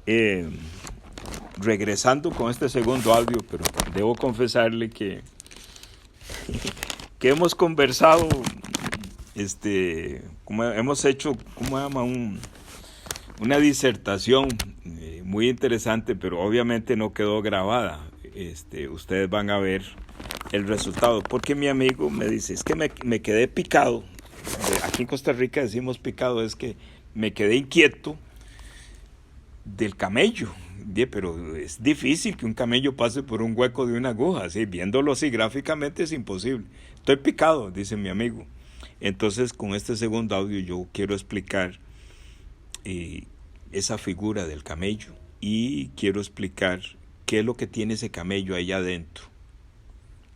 Eh, Regresando con este segundo audio, pero debo confesarle que hemos conversado, como hemos hecho, ¿cómo se llama? Una disertación muy interesante, pero obviamente no quedó grabada. Ustedes van a ver el resultado, porque mi amigo me dice, es que me quedé picado. Aquí en Costa Rica decimos picado, es que me quedé inquieto del camello. Pero es difícil que un camello pase por un hueco de una aguja, ¿sí? Viéndolo así gráficamente es imposible. Estoy picado, dice mi amigo. Entonces, con este segundo audio yo quiero explicar eh, esa figura del camello y quiero explicar qué es lo que tiene ese camello ahí adentro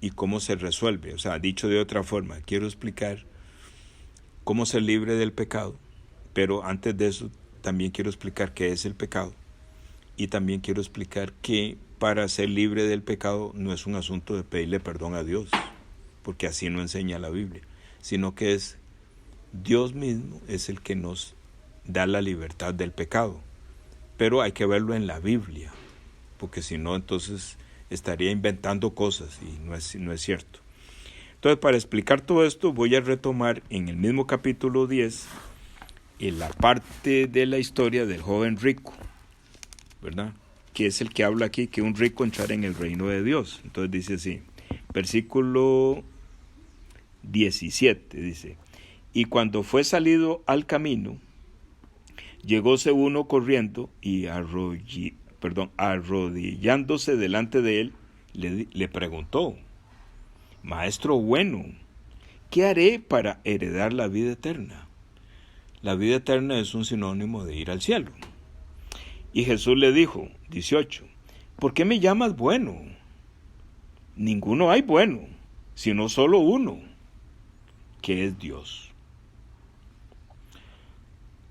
y cómo se resuelve. O sea, dicho de otra forma, quiero explicar cómo ser libre del pecado, pero antes de eso también quiero explicar qué es el pecado y también quiero explicar que para ser libre del pecado no es un asunto de pedirle perdón a Dios, porque así no enseña la Biblia, sino que es Dios mismo es el que nos da la libertad del pecado. Pero hay que verlo en la Biblia, porque si no, entonces estaría inventando cosas y no es cierto. Entonces, para explicar todo esto, voy a retomar en el mismo capítulo 10 en la parte de la historia del joven rico, ¿verdad? Que es el que habla aquí, que un rico entrara en el reino de Dios. Entonces dice así, versículo 17, dice, y cuando fue salido al camino, llegóse uno corriendo y arrodillándose delante de él, le preguntó, Maestro bueno, ¿qué haré para heredar la vida eterna? La vida eterna es un sinónimo de ir al cielo. Y Jesús le dijo, 18, ¿por qué me llamas bueno? Ninguno hay bueno, sino solo uno, que es Dios.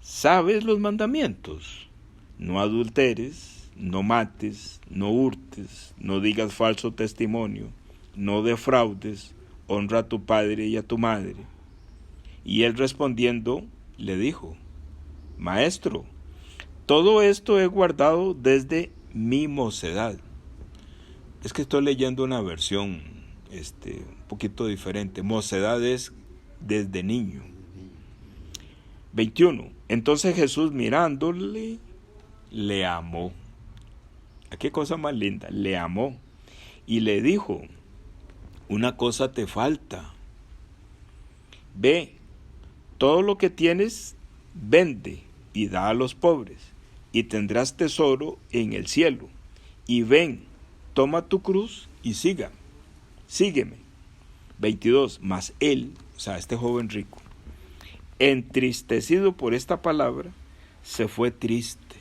¿Sabes los mandamientos? No adulteres, no mates, no hurtes, no digas falso testimonio, no defraudes, honra a tu padre y a tu madre. Y él respondiendo le dijo, Maestro, todo esto he guardado desde mi mocedad. Es que estoy leyendo una versión un poquito diferente. Mocedad es desde niño. 21. Entonces Jesús mirándole, le amó. ¿Qué cosa más linda? Le amó. Y le dijo, una cosa te falta. Ve, todo lo que tienes, vende y da a los pobres, y tendrás tesoro en el cielo. Y ven, toma tu cruz y sígueme. 22. Mas él, o sea, este joven rico, entristecido por esta palabra, se fue triste,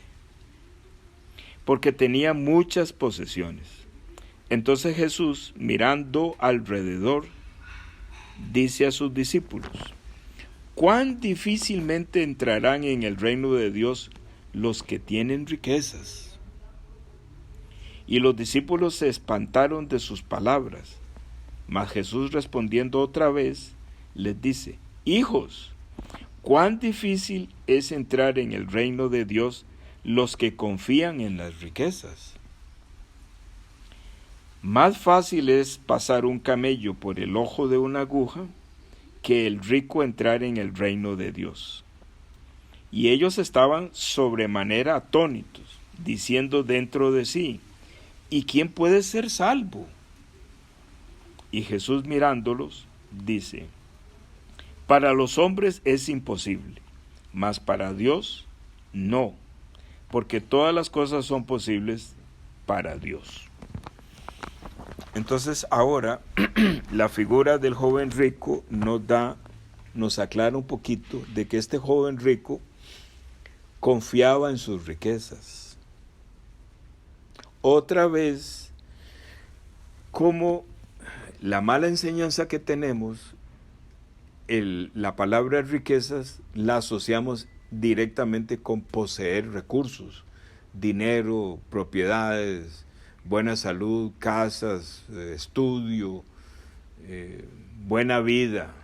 porque tenía muchas posesiones. Entonces Jesús, mirando alrededor, dice a sus discípulos, ¿cuán difícilmente entrarán en el reino de Dios los que tienen riquezas? Y los discípulos se espantaron de sus palabras. Mas Jesús respondiendo otra vez, les dice, hijos, cuán difícil es entrar en el reino de Dios los que confían en las riquezas. Más fácil es pasar un camello por el ojo de una aguja que el rico entrar en el reino de Dios. Y ellos estaban sobremanera atónitos, diciendo dentro de sí, ¿y quién puede ser salvo? Y Jesús mirándolos, dice, para los hombres es imposible, mas para Dios no, porque todas las cosas son posibles para Dios. Entonces ahora la figura del joven rico nos aclara un poquito de que este joven rico confiaba en sus riquezas. Otra vez, como la mala enseñanza que tenemos, la palabra riquezas la asociamos directamente con poseer recursos, dinero, propiedades, buena salud, casas, estudio, buena vida.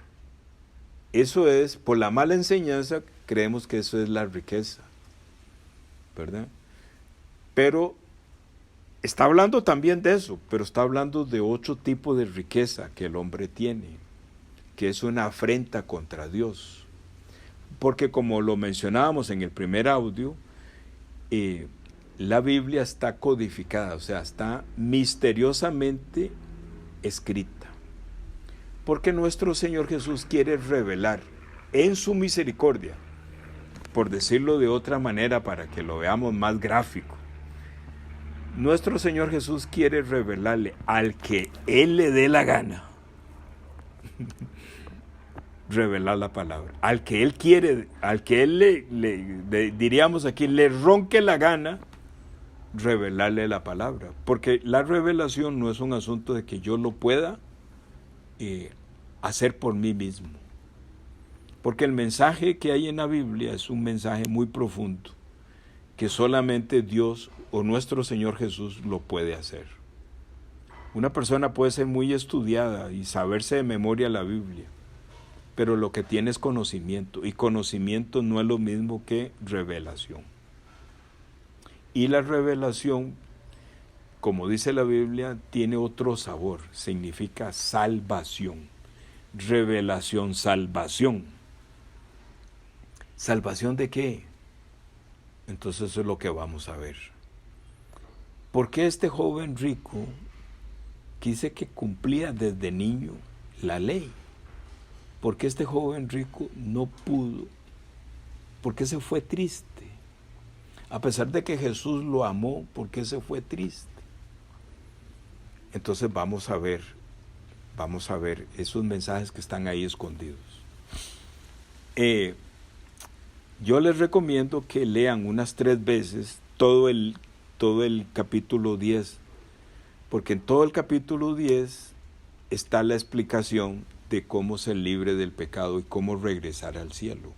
Eso es, por la mala enseñanza, creemos que eso es la riqueza, ¿verdad? Pero está hablando también de eso, pero está hablando de otro tipo de riqueza que el hombre tiene, que es una afrenta contra Dios. Porque como lo mencionábamos en el primer audio, la Biblia está codificada, o sea, está misteriosamente escrita. Porque nuestro Señor Jesús quiere revelar en su misericordia, por decirlo de otra manera para que lo veamos más gráfico, nuestro Señor Jesús quiere revelarle al que Él le dé la gana, revelar la palabra. Al que Él quiere, al que Él diríamos aquí, le ronque la gana, revelarle la palabra. Porque la revelación no es un asunto de que yo lo pueda hacer por mí mismo. Porque el mensaje que hay en la Biblia es un mensaje muy profundo, que solamente Dios o nuestro Señor Jesús lo puede hacer. Una persona puede ser muy estudiada y saberse de memoria la Biblia, pero lo que tiene es conocimiento, y conocimiento no es lo mismo que revelación. Y la revelación, como dice la Biblia, tiene otro sabor, significa salvación. Revelación, salvación. ¿Salvación de qué? Entonces eso es lo que vamos a ver. ¿Por qué este joven rico dice que cumplía desde niño la ley? ¿Por qué este joven rico no pudo? ¿Por qué se fue triste? A pesar de que Jesús lo amó, ¿por qué se fue triste? Entonces vamos a ver esos mensajes que están ahí escondidos. Yo les recomiendo que lean unas 3 veces todo el capítulo 10, porque en todo el capítulo 10 está la explicación de cómo ser libre del pecado y cómo regresar al cielo,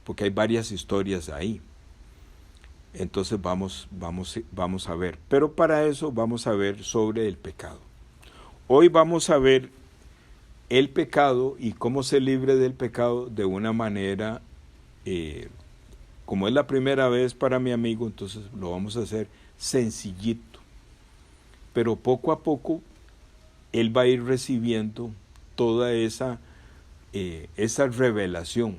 porque hay varias historias ahí. Entonces vamos a ver, pero para eso vamos a ver sobre el pecado. Hoy vamos a ver el pecado y cómo ser libre del pecado de una manera, como es la primera vez para mi amigo, entonces lo vamos a hacer sencillito, pero poco a poco él va a ir recibiendo toda esa revelación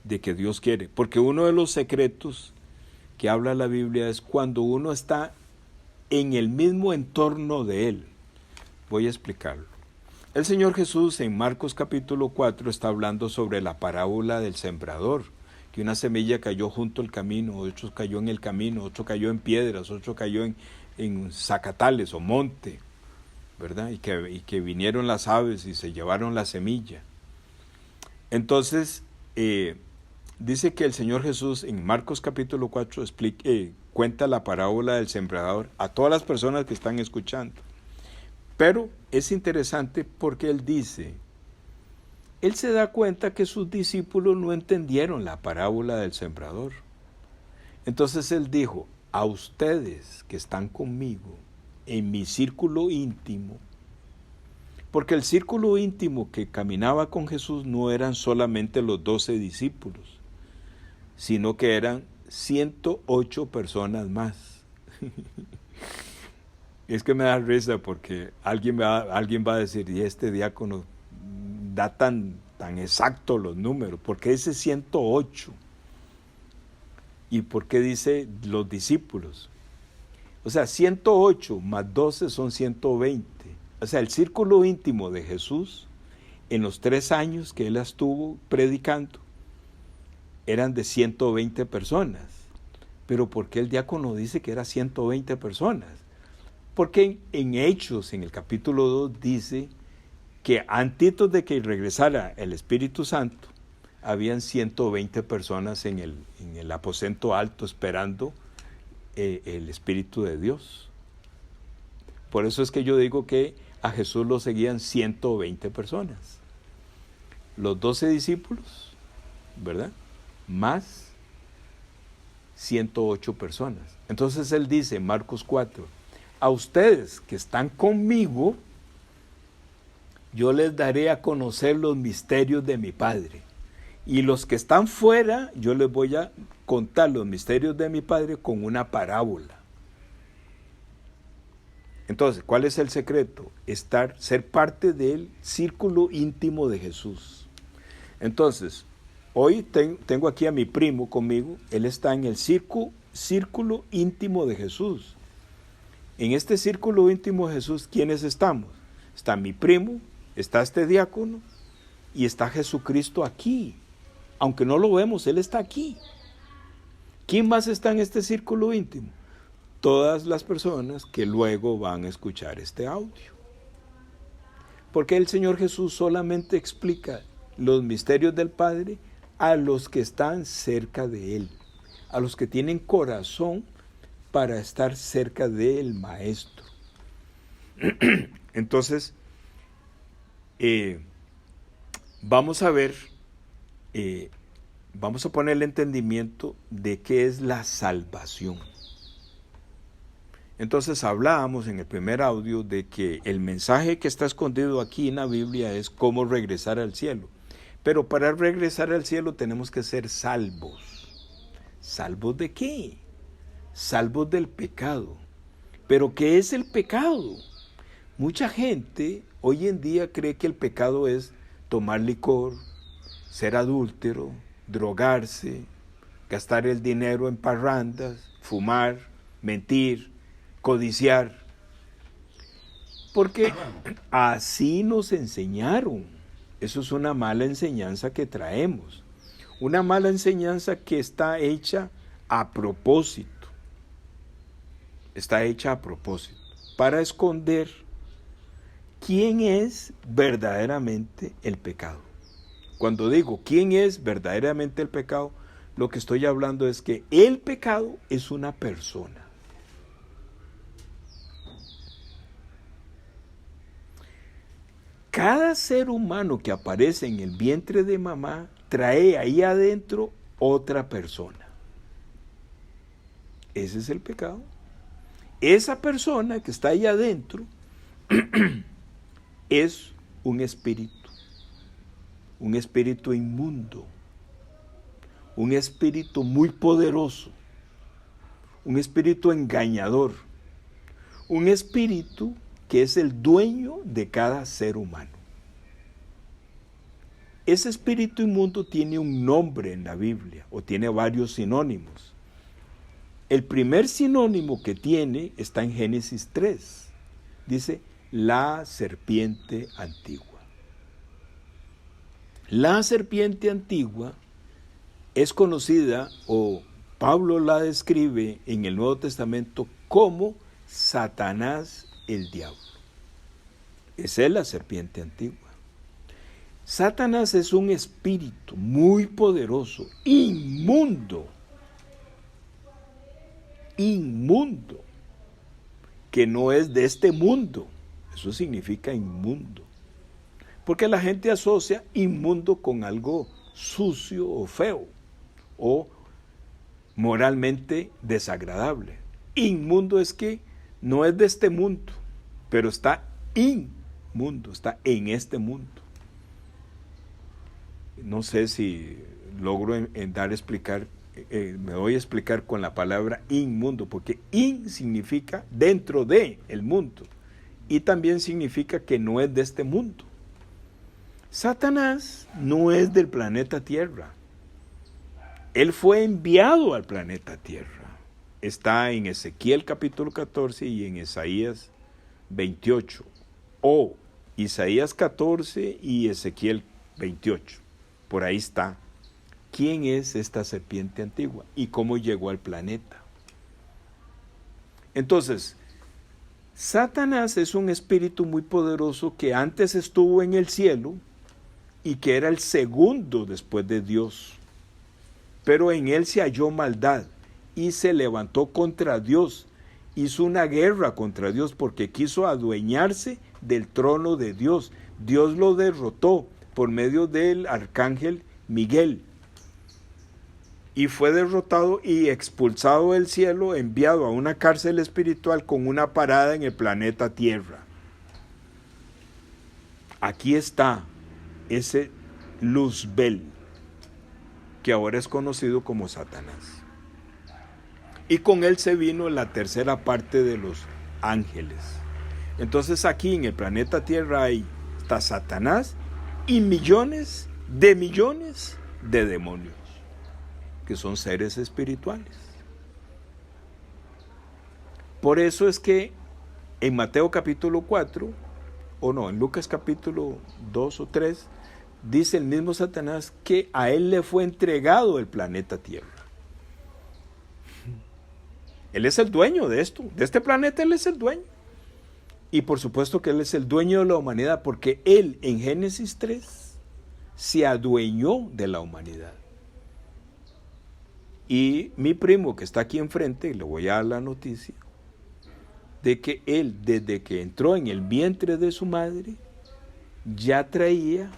de que Dios quiere, porque uno de los secretos que habla la Biblia es cuando uno está en el mismo entorno de Él. Voy a explicarlo. El Señor Jesús en Marcos capítulo 4 está hablando sobre la parábola del sembrador, que una semilla cayó junto al camino, otro cayó en el camino, otro cayó en piedras, otro cayó en zacatales o monte, ¿verdad? Y que vinieron las aves y se llevaron la semilla. Entonces, dice que el Señor Jesús en Marcos capítulo 4 cuenta la parábola del sembrador a todas las personas que están escuchando. Pero es interesante porque él se da cuenta que sus discípulos no entendieron la parábola del sembrador. Entonces él dijo, a ustedes que están conmigo en mi círculo íntimo, porque el círculo íntimo que caminaba con Jesús no eran solamente los 12 discípulos, sino que eran 108 personas más. Es que me da risa porque alguien va a decir, y este diácono da tan exacto los números, ¿por qué dice 108? ¿Y por qué dice los discípulos? O sea, 108 más 12 son 120. O sea, el círculo íntimo de Jesús, en los 3 años que él estuvo predicando, eran de 120 personas. Pero ¿por qué el diácono dice que era 120 personas? Porque en Hechos, en el capítulo 2, dice que antes de que regresara el Espíritu Santo, habían 120 personas en el aposento alto esperando el Espíritu de Dios. Por eso es que yo digo que a Jesús lo seguían 120 personas. Los 12 discípulos, ¿verdad? Más 108 personas. Entonces él dice en Marcos 4, a ustedes que están conmigo, yo les daré a conocer los misterios de mi Padre. Y los que están fuera, yo les voy a contar los misterios de mi Padre con una parábola. Entonces, ¿cuál es el secreto? Ser parte del círculo íntimo de Jesús. Entonces, hoy tengo aquí a mi primo conmigo, él está en el círculo íntimo de Jesús. En este círculo íntimo de Jesús, ¿quiénes estamos? Está mi primo, está este diácono y está Jesucristo aquí. Aunque no lo vemos, Él está aquí. ¿Quién más está en este círculo íntimo? Todas las personas que luego van a escuchar este audio. Porque el Señor Jesús solamente explica los misterios del Padre a los que están cerca de Él, a los que tienen corazón para estar cerca del Maestro. Entonces, vamos a ver, vamos a poner el entendimiento de qué es la salvación. Entonces hablábamos en el primer audio de que el mensaje que está escondido aquí en la Biblia es cómo regresar al cielo. Pero para regresar al cielo tenemos que ser salvos. ¿Salvos de qué? Salvos del pecado. ¿Pero qué es el pecado? Mucha gente hoy en día cree que el pecado es tomar licor, ser adúltero, drogarse, gastar el dinero en parrandas, fumar, mentir, codiciar. Porque así nos enseñaron. Eso es una mala enseñanza que traemos. Una mala enseñanza que está hecha a propósito. Está hecha a propósito. Para esconder quién es verdaderamente el pecado. Cuando digo quién es verdaderamente el pecado, lo que estoy hablando es que el pecado es una persona. Cada ser humano que aparece en el vientre de mamá trae ahí adentro otra persona. Ese es el pecado. Esa persona que está ahí adentro es un espíritu inmundo, un espíritu muy poderoso, un espíritu engañador, un espíritu que es el dueño de cada ser humano. Ese espíritu inmundo tiene un nombre en la Biblia, o tiene varios sinónimos. El primer sinónimo que tiene está en Génesis 3. Dice, la serpiente antigua. La serpiente antigua es conocida, o Pablo la describe en el Nuevo Testamento como Satanás el diablo. Esa es la serpiente antigua. Satanás es un espíritu muy poderoso, inmundo, que no es de este mundo. Eso significa inmundo. Porque la gente asocia inmundo con algo sucio o feo, o moralmente desagradable. Inmundo es que no es de este mundo, pero está inmundo, está en este mundo. No sé si logro me voy a explicar con la palabra inmundo, porque in significa dentro de el mundo, y también significa que no es de este mundo. Satanás no es del planeta Tierra. Él fue enviado al planeta Tierra. Está en Ezequiel capítulo 14 y en Isaías 28. O Isaías 14 y Ezequiel 28. Por ahí está. ¿Quién es esta serpiente antigua y cómo llegó al planeta? Entonces, Satanás es un espíritu muy poderoso que antes estuvo en el cielo y que era el segundo después de Dios. Pero en él se halló maldad y se levantó contra Dios. Hizo una guerra contra Dios porque quiso adueñarse del trono de Dios. Dios lo derrotó por medio del arcángel Miguel. Y fue derrotado y expulsado del cielo, enviado a una cárcel espiritual con una parada en el planeta Tierra. Aquí está ese Luzbel. que ahora es conocido como Satanás. Y con él se vino la tercera parte de los ángeles. Entonces aquí en el planeta Tierra está Satanás y millones de demonios, que son seres espirituales. Por eso es que en Mateo capítulo 4, o no, en Lucas capítulo 2 o 3, dice el mismo Satanás que a él le fue entregado el planeta Tierra. Él es el dueño de esto, de este planeta él es el dueño. Y por supuesto que él es el dueño de la humanidad, porque él en Génesis 3 se adueñó de la humanidad. Y mi primo que está aquí enfrente, le voy a dar la noticia, de que él desde que entró en el vientre de su madre, ya traía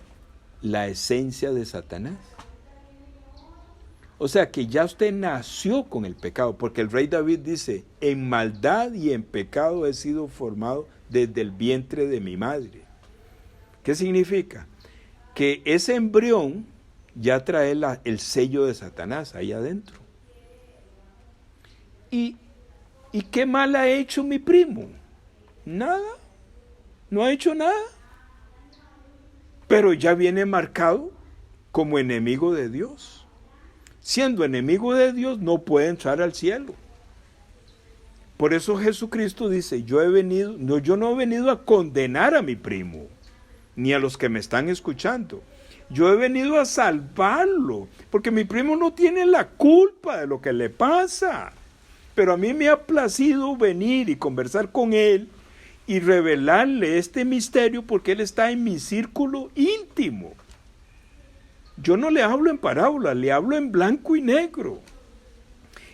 la esencia de Satanás. O sea que ya usted nació con el pecado, porque el rey David dice, en maldad y en pecado he sido formado desde el vientre de mi madre. ¿Qué significa? Que ese embrión ya trae el sello de Satanás ahí adentro. ¿Y qué mal ha hecho mi primo? Nada, no ha hecho nada. Pero ya viene marcado como enemigo de Dios. Siendo enemigo de Dios, no puede entrar al cielo. Por eso Jesucristo dice, yo no he venido a condenar a mi primo, ni a los que me están escuchando. Yo he venido a salvarlo, porque mi primo no tiene la culpa de lo que le pasa. Pero a mí me ha placido venir y conversar con él y revelarle este misterio porque él está en mi círculo íntimo. Yo no le hablo en parábola, le hablo en blanco y negro.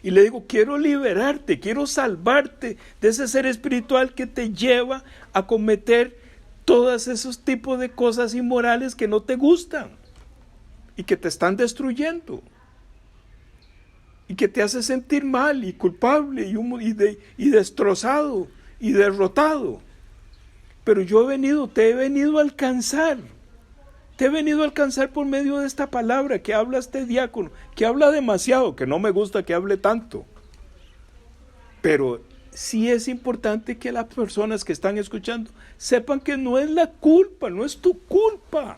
Y le digo, quiero liberarte, quiero salvarte de ese ser espiritual que te lleva a cometer todos esos tipos de cosas inmorales que no te gustan y que te están destruyendo. Y que te hace sentir mal y culpable y destrozado y derrotado. Pero te he venido a alcanzar. Te he venido a alcanzar por medio de esta palabra que habla este diácono, que habla demasiado, que no me gusta que hable tanto. Pero sí es importante que las personas que están escuchando sepan que no es la culpa, no es tu culpa.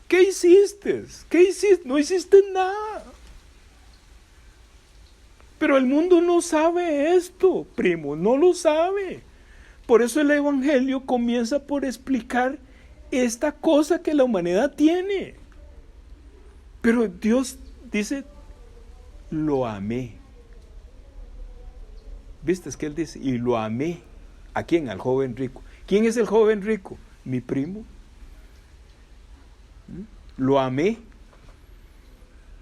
¿Qué hiciste? ¿Qué hiciste? No hiciste nada. Pero el mundo no sabe esto, primo, no lo sabe. Por eso el Evangelio comienza por explicar esta cosa que la humanidad tiene. Pero Dios dice, lo amé. ¿Viste? Es que Él dice, y lo amé. ¿A quién? Al joven rico. ¿Quién es el joven rico? Mi primo. Lo amé.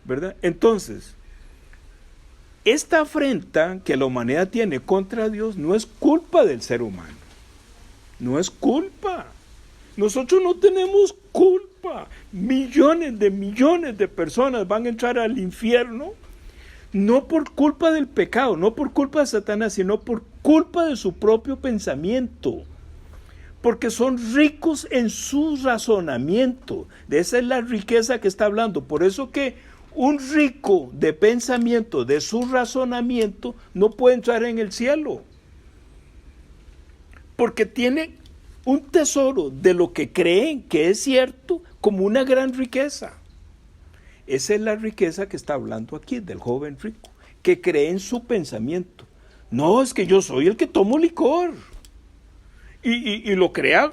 ¿Verdad? Entonces, esta afrenta que la humanidad tiene contra Dios no es culpa del ser humano. No es culpa. Nosotros no tenemos culpa. Millones de personas van a entrar al infierno, no por culpa del pecado, no por culpa de Satanás, sino por culpa de su propio pensamiento. Porque son ricos en su razonamiento. De esa es la riqueza que está hablando. Por eso que un rico de pensamiento, de su razonamiento, no puede entrar en el cielo. Porque tiene un tesoro de lo que creen que es cierto como una gran riqueza. Esa es la riqueza que está hablando aquí del joven rico, que cree en su pensamiento. No, es que yo soy el que tomo licor. Y lo crea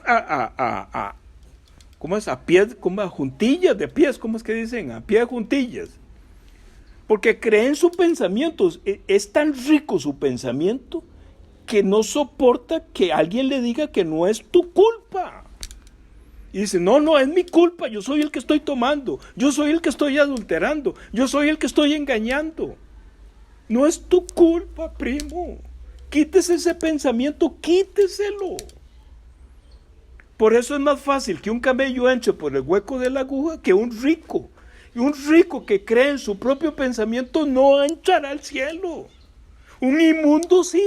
¿cómo es? A pies, como a juntillas de pies, ¿cómo es que dicen? A pie de juntillas. Porque cree en su pensamiento. Es tan rico su pensamiento que no soporta que alguien le diga que no es tu culpa. Y dice, no es mi culpa, yo soy el que estoy tomando, yo soy el que estoy adulterando, yo soy el que estoy engañando. No es tu culpa, primo. Quítese ese pensamiento, quíteselo. Por eso es más fácil que un camello entre por el hueco de la aguja que un rico. Y un rico que cree en su propio pensamiento no entrará al cielo. Un inmundo sí.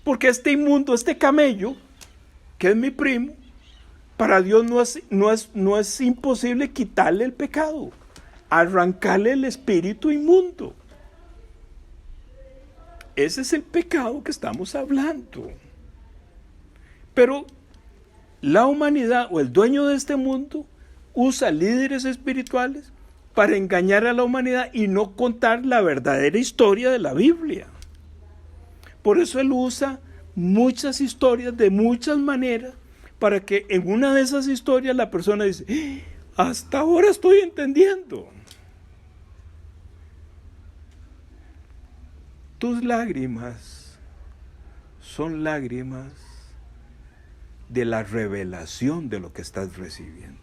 Porque este inmundo, este camello, que es mi primo, Para Dios no es imposible quitarle el pecado, arrancarle el espíritu inmundo. Ese es el pecado que estamos hablando. Pero la humanidad o el dueño de este mundo usa líderes espirituales para engañar a la humanidad y no contar la verdadera historia de la Biblia. Por eso él usa muchas historias de muchas maneras para que en una de esas historias la persona dice, hasta ahora estoy entendiendo. Tus lágrimas son lágrimas de la revelación de lo que estás recibiendo.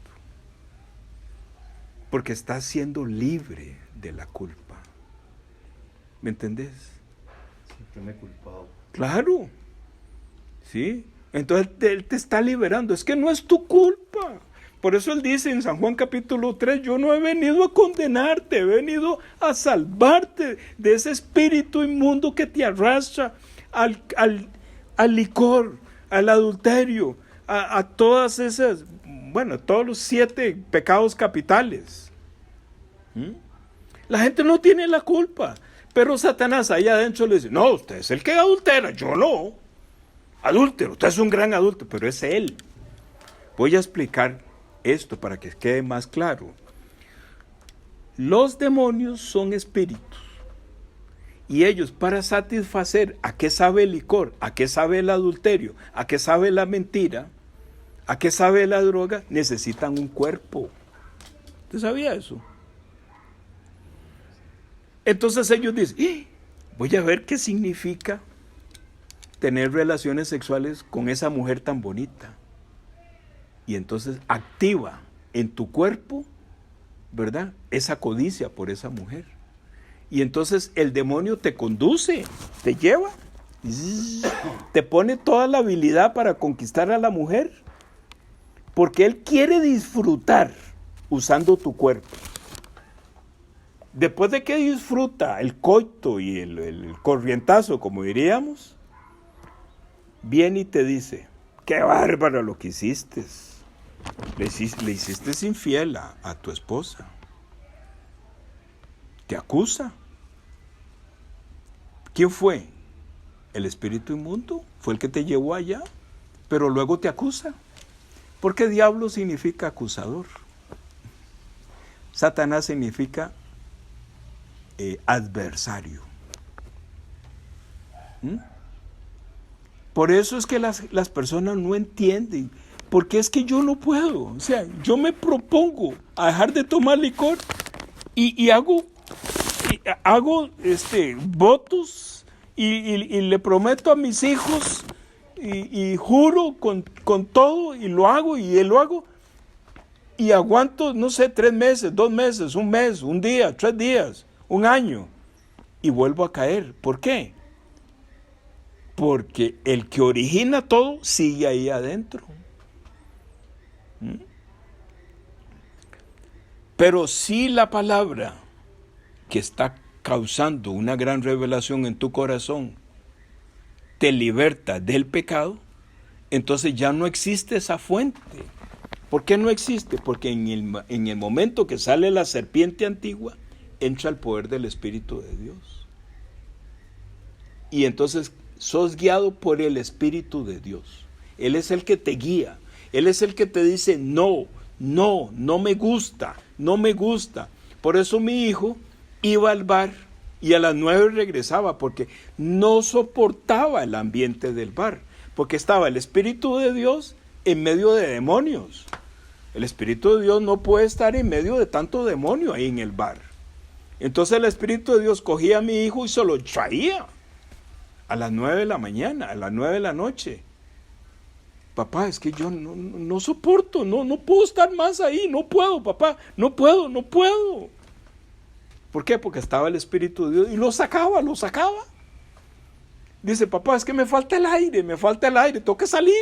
Porque estás siendo libre de la culpa. ¿Me entendés? Siempre me he culpado. Claro. ¿Sí? Entonces él te está liberando. Es que no es tu culpa. Por eso él dice en San Juan capítulo 3, yo no he venido a condenarte, he venido a salvarte de ese espíritu inmundo que te arrastra al licor, al adulterio, a todas esas, bueno, todos los 7 pecados capitales. La gente no tiene la culpa, pero Satanás allá adentro le dice, no, usted es el que adultera, yo no. Adúltero, usted es un gran adúltero, pero es él. Voy a explicar esto para que quede más claro. Los demonios son espíritus y ellos, para satisfacer a qué sabe el licor, a qué sabe el adulterio, a qué sabe la mentira, a qué sabe la droga, necesitan un cuerpo. ¿Usted sabía eso? Entonces ellos dicen, voy a ver qué significa tener relaciones sexuales con esa mujer tan bonita. Y entonces activa en tu cuerpo, ¿verdad?, esa codicia por esa mujer. Y entonces el demonio te conduce, te lleva, te pone toda la habilidad para conquistar a la mujer, porque él quiere disfrutar usando tu cuerpo. Después de que disfruta el coito y el corrientazo, como diríamos, viene y te dice, qué bárbaro lo que hiciste. Le hiciste infiel a tu esposa. Te acusa. ¿Quién fue? El espíritu inmundo. Fue el que te llevó allá. Pero luego te acusa. Porque diablo significa acusador. Satanás significa adversario. Por eso es que las personas no entienden. Porque es que yo no puedo. O sea, yo me propongo a dejar de tomar licor y hago votos y le prometo a mis hijos y juro con todo y lo hago y lo hago y aguanto, no sé, 3 meses, 2 meses, 1 mes, 1 día, 3 días, 1 año y vuelvo a caer. ¿Por qué? Porque el que origina todo sigue ahí adentro. Pero si la palabra que está causando una gran revelación en tu corazón te liberta del pecado, entonces ya no existe esa fuente. ¿Por qué no existe? Porque en el momento que sale la serpiente antigua, entra el poder del Espíritu de Dios. Y entonces sos guiado por el Espíritu de Dios. Él es el que te guía. Él es el que te dice, no me gusta, no me gusta. Por eso mi hijo iba al bar y a las 9 regresaba, porque no soportaba el ambiente del bar, porque estaba el Espíritu de Dios en medio de demonios. El Espíritu de Dios no puede estar en medio de tanto demonio ahí en el bar. Entonces el Espíritu de Dios cogía a mi hijo y se lo traía a las 9 de la mañana, a las 9 de la noche. Papá, es que yo no soporto, no puedo estar más ahí, no puedo, papá, no puedo. ¿Por qué? Porque estaba el Espíritu de Dios y lo sacaba. Dice, papá, es que me falta el aire, tengo que salir.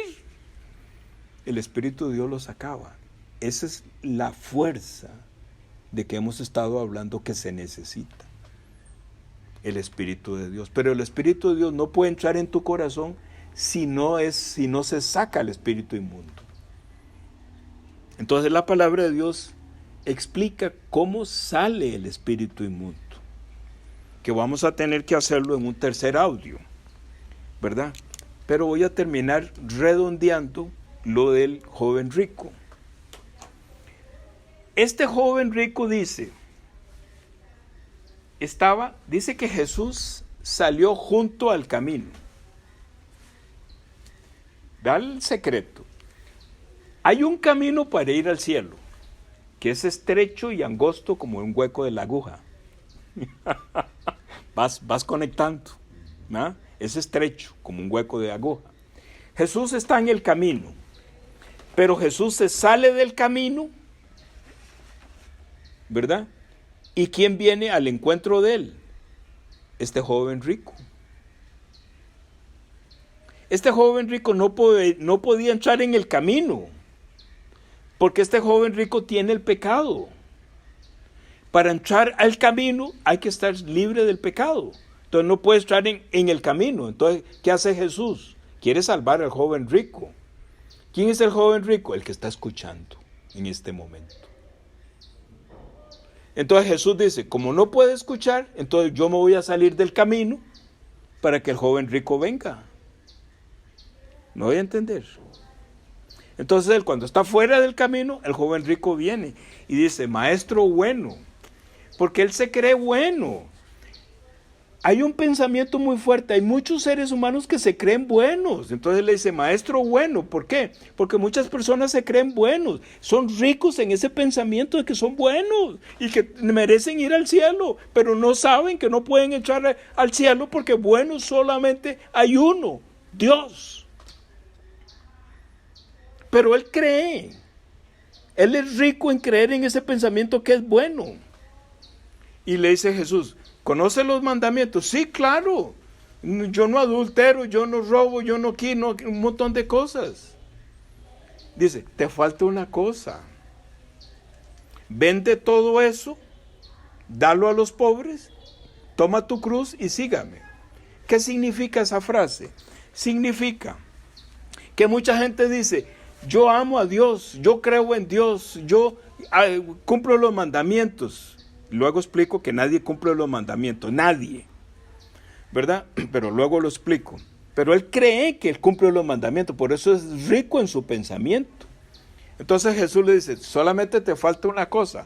El Espíritu de Dios lo sacaba. Esa es la fuerza de que hemos estado hablando que se necesita. El Espíritu de Dios. Pero el Espíritu de Dios no puede entrar en tu corazón si no se saca el espíritu inmundo. Entonces la palabra de Dios explica cómo sale el espíritu inmundo, que vamos a tener que hacerlo en un tercer audio, ¿verdad? Pero voy a terminar redondeando lo del joven rico. Este joven rico dice que Jesús salió junto al camino. Vea el secreto. Hay un camino para ir al cielo, que es estrecho y angosto como un hueco de la aguja. vas conectando, ¿no? Es estrecho como un hueco de aguja. Jesús está en el camino, pero Jesús se sale del camino, ¿verdad? ¿Y quién viene al encuentro de él? Este joven rico. Este joven rico no podía entrar en el camino, porque este joven rico tiene el pecado. Para entrar al camino hay que estar libre del pecado. Entonces no puede entrar en el camino. Entonces, ¿qué hace Jesús? Quiere salvar al joven rico. ¿Quién es el joven rico? El que está escuchando en este momento. Entonces Jesús dice, como no puede escuchar, entonces yo me voy a salir del camino para que el joven rico venga. ¿No voy a entender? Entonces él, cuando está fuera del camino, el joven rico viene y dice, maestro bueno, porque él se cree bueno. Hay un pensamiento muy fuerte, hay muchos seres humanos que se creen buenos. Entonces le dice, maestro bueno, ¿por qué? Porque muchas personas se creen buenos, son ricos en ese pensamiento de que son buenos y que merecen ir al cielo, pero no saben que no pueden entrar al cielo porque bueno solamente hay uno, Dios. Pero él cree, él es rico en creer en ese pensamiento que es bueno. Y le dice Jesús, ¿conoce los mandamientos? Sí, claro, yo no adultero, yo no robo, yo no quino, un montón de cosas. Dice, te falta una cosa, vende todo eso, dalo a los pobres, toma tu cruz y sígame. ¿Qué significa esa frase? Significa que mucha gente dice, yo amo a Dios, yo creo en Dios, yo cumplo los mandamientos. Luego explico que nadie cumple los mandamientos, nadie, ¿verdad? Pero luego lo explico. Pero él cree que él cumple los mandamientos, por eso es rico en su pensamiento. Entonces Jesús le dice, solamente te falta una cosa,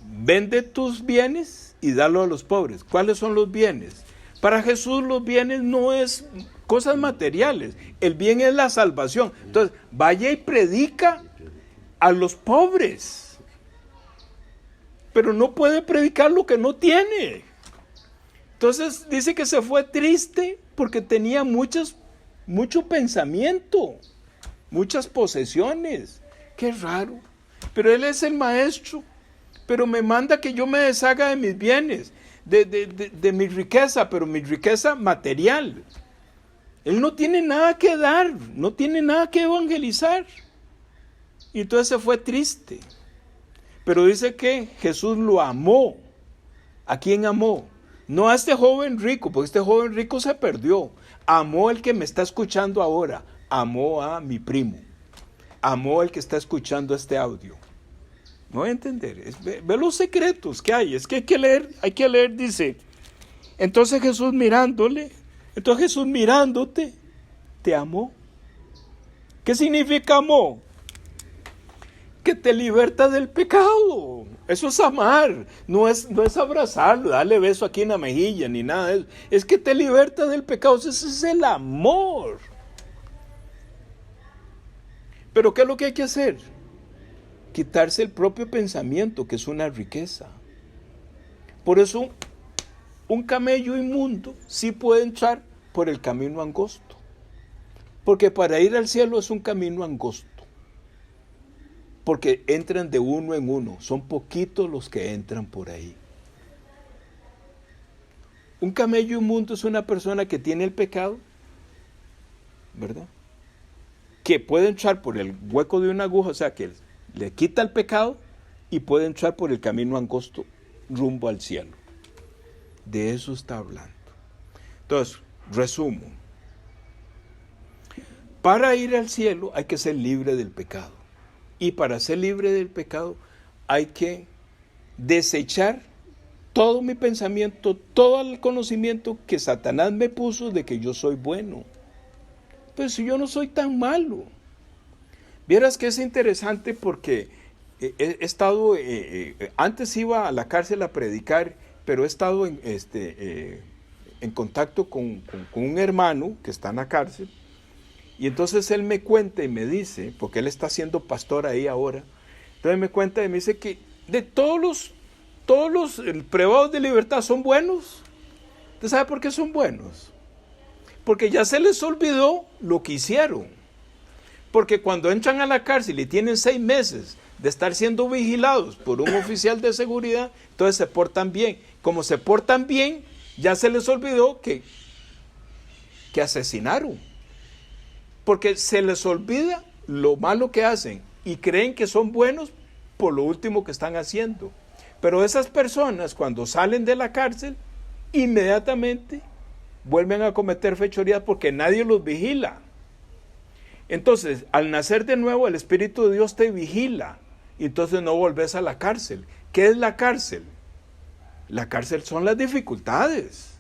vende tus bienes y dalo a los pobres. ¿Cuáles son los bienes? Para Jesús los bienes no es cosas materiales, el bien es la salvación. Entonces, vaya y predica a los pobres, pero no puede predicar lo que no tiene. Entonces dice que se fue triste porque tenía mucho pensamiento, muchas posesiones. Qué raro, pero él es el maestro, pero me manda que yo me deshaga de mis bienes, de mi riqueza, pero mi riqueza material. Él no tiene nada que dar, no tiene nada que evangelizar. Y entonces se fue triste. Pero dice que Jesús lo amó. ¿A quién amó? No a este joven rico, porque este joven rico se perdió. Amó el que me está escuchando ahora. Amó a mi primo. Amó el que está escuchando este audio. No voy a entender. Ve los secretos que hay. Es que hay que leer, dice. Entonces Jesús mirándote, te amó. ¿Qué significa amó? Que te liberta del pecado. Eso es amar. No es abrazarlo, darle beso aquí en la mejilla, ni nada de eso. Es que te liberta del pecado. Ese es el amor. Pero ¿qué es lo que hay que hacer? Quitarse el propio pensamiento, que es una riqueza. Por eso, un camello inmundo sí puede entrar por el camino angosto. Porque para ir al cielo es un camino angosto. Porque entran de uno en uno. Son poquitos los que entran por ahí. Un camello inmundo es una persona que tiene el pecado, ¿verdad? Que puede entrar por el hueco de una aguja, o sea, que le quita el pecado y puede entrar por el camino angosto rumbo al cielo. De eso está hablando. Entonces, resumo. Para ir al cielo hay que ser libre del pecado. Y para ser libre del pecado hay que desechar todo mi pensamiento, todo el conocimiento que Satanás me puso de que yo soy bueno. Pues si yo no soy tan malo. Vieras que es interesante porque he estado, antes iba a la cárcel a predicar, pero he estado en contacto con un hermano que está en la cárcel, y entonces él me cuenta y me dice, porque él está siendo pastor ahí ahora, entonces me cuenta y me dice que de todos los privados de libertad son buenos. ¿Usted sabe por qué son buenos? Porque ya se les olvidó lo que hicieron. Porque cuando entran a la cárcel y tienen 6 meses de estar siendo vigilados por un oficial de seguridad, entonces se portan bien. Como se portan bien, ya se les olvidó que asesinaron. Porque se les olvida lo malo que hacen y creen que son buenos por lo último que están haciendo. Pero esas personas, cuando salen de la cárcel, inmediatamente vuelven a cometer fechorías porque nadie los vigila. Entonces, al nacer de nuevo, el Espíritu de Dios te vigila y entonces no volvés a la cárcel. ¿Qué es la cárcel? La cárcel son las dificultades.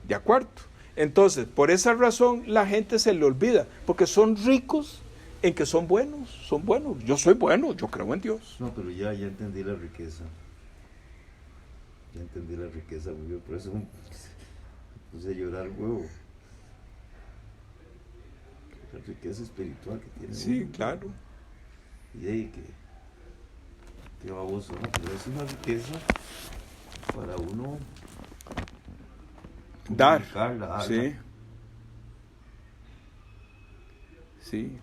¿De acuerdo? Entonces, por esa razón la gente se le olvida, porque son ricos en que son buenos, son buenos. Yo soy bueno, yo creo en Dios. No, pero ya entendí la riqueza. Ya entendí la riqueza, güey. Por eso me puse a llorar, huevo. La riqueza espiritual que tiene. Sí, uno. claro. Y ahí que baboso, ¿no? Pero es una riqueza para uno Dar. darla. Sí. Sí.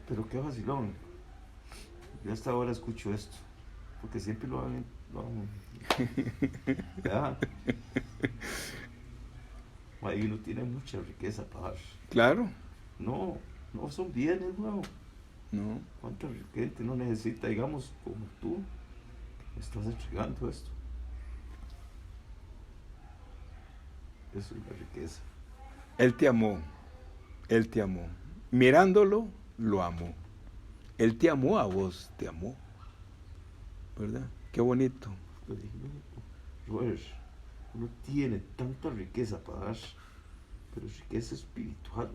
Pero qué vacilón. Yo hasta ahora escucho esto, porque siempre lo hago. Ya. Ahí uno tiene mucha riqueza para dar. Claro. No son bienes, no. No. ¿Cuánta gente no necesita, digamos, como tú, estás entregando esto? Eso es la riqueza. Él te amó. Él te amó. Mirándolo, lo amó. Él te amó a vos, te amó. ¿Verdad? Qué bonito. Yo dije, no, Robert, uno tiene tanta riqueza para dar, pero riqueza espiritual,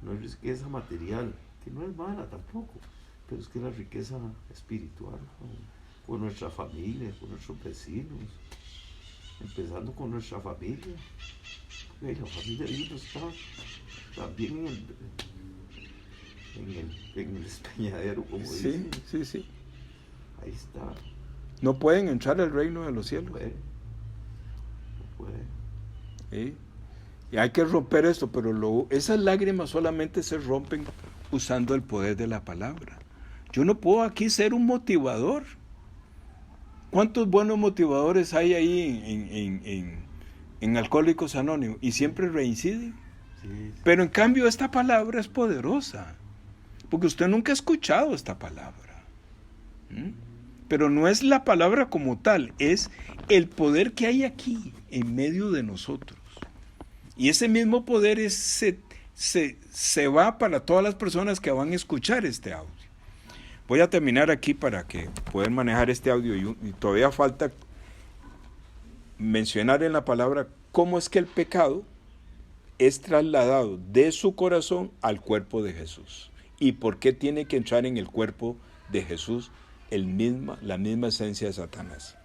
no es riqueza material, que no es mala tampoco, pero es que la riqueza espiritual, con nuestra familia, con nuestros vecinos, empezando con nuestra familia, porque la familia de Dios está también en el despeñadero, como dicen. Sí. Ahí está. No pueden entrar al reino de los cielos. No puede. ¿Sí? Y hay que romper esto, pero esas lágrimas solamente se rompen usando el poder de la palabra. Yo no puedo aquí ser un motivador. ¿Cuántos buenos motivadores hay ahí en Alcohólicos Anónimos? Y siempre reinciden. Sí. Pero en cambio esta palabra es poderosa, porque usted nunca ha escuchado esta palabra. Pero no es la palabra como tal, es el poder que hay aquí en medio de nosotros. Y ese mismo poder se va para todas las personas que van a escuchar este audio. Voy a terminar aquí para que puedan manejar este audio y todavía falta mencionar en la palabra cómo es que el pecado es trasladado de su corazón al cuerpo de Jesús. ¿Y por qué tiene que entrar en el cuerpo de Jesús la misma esencia de Satanás?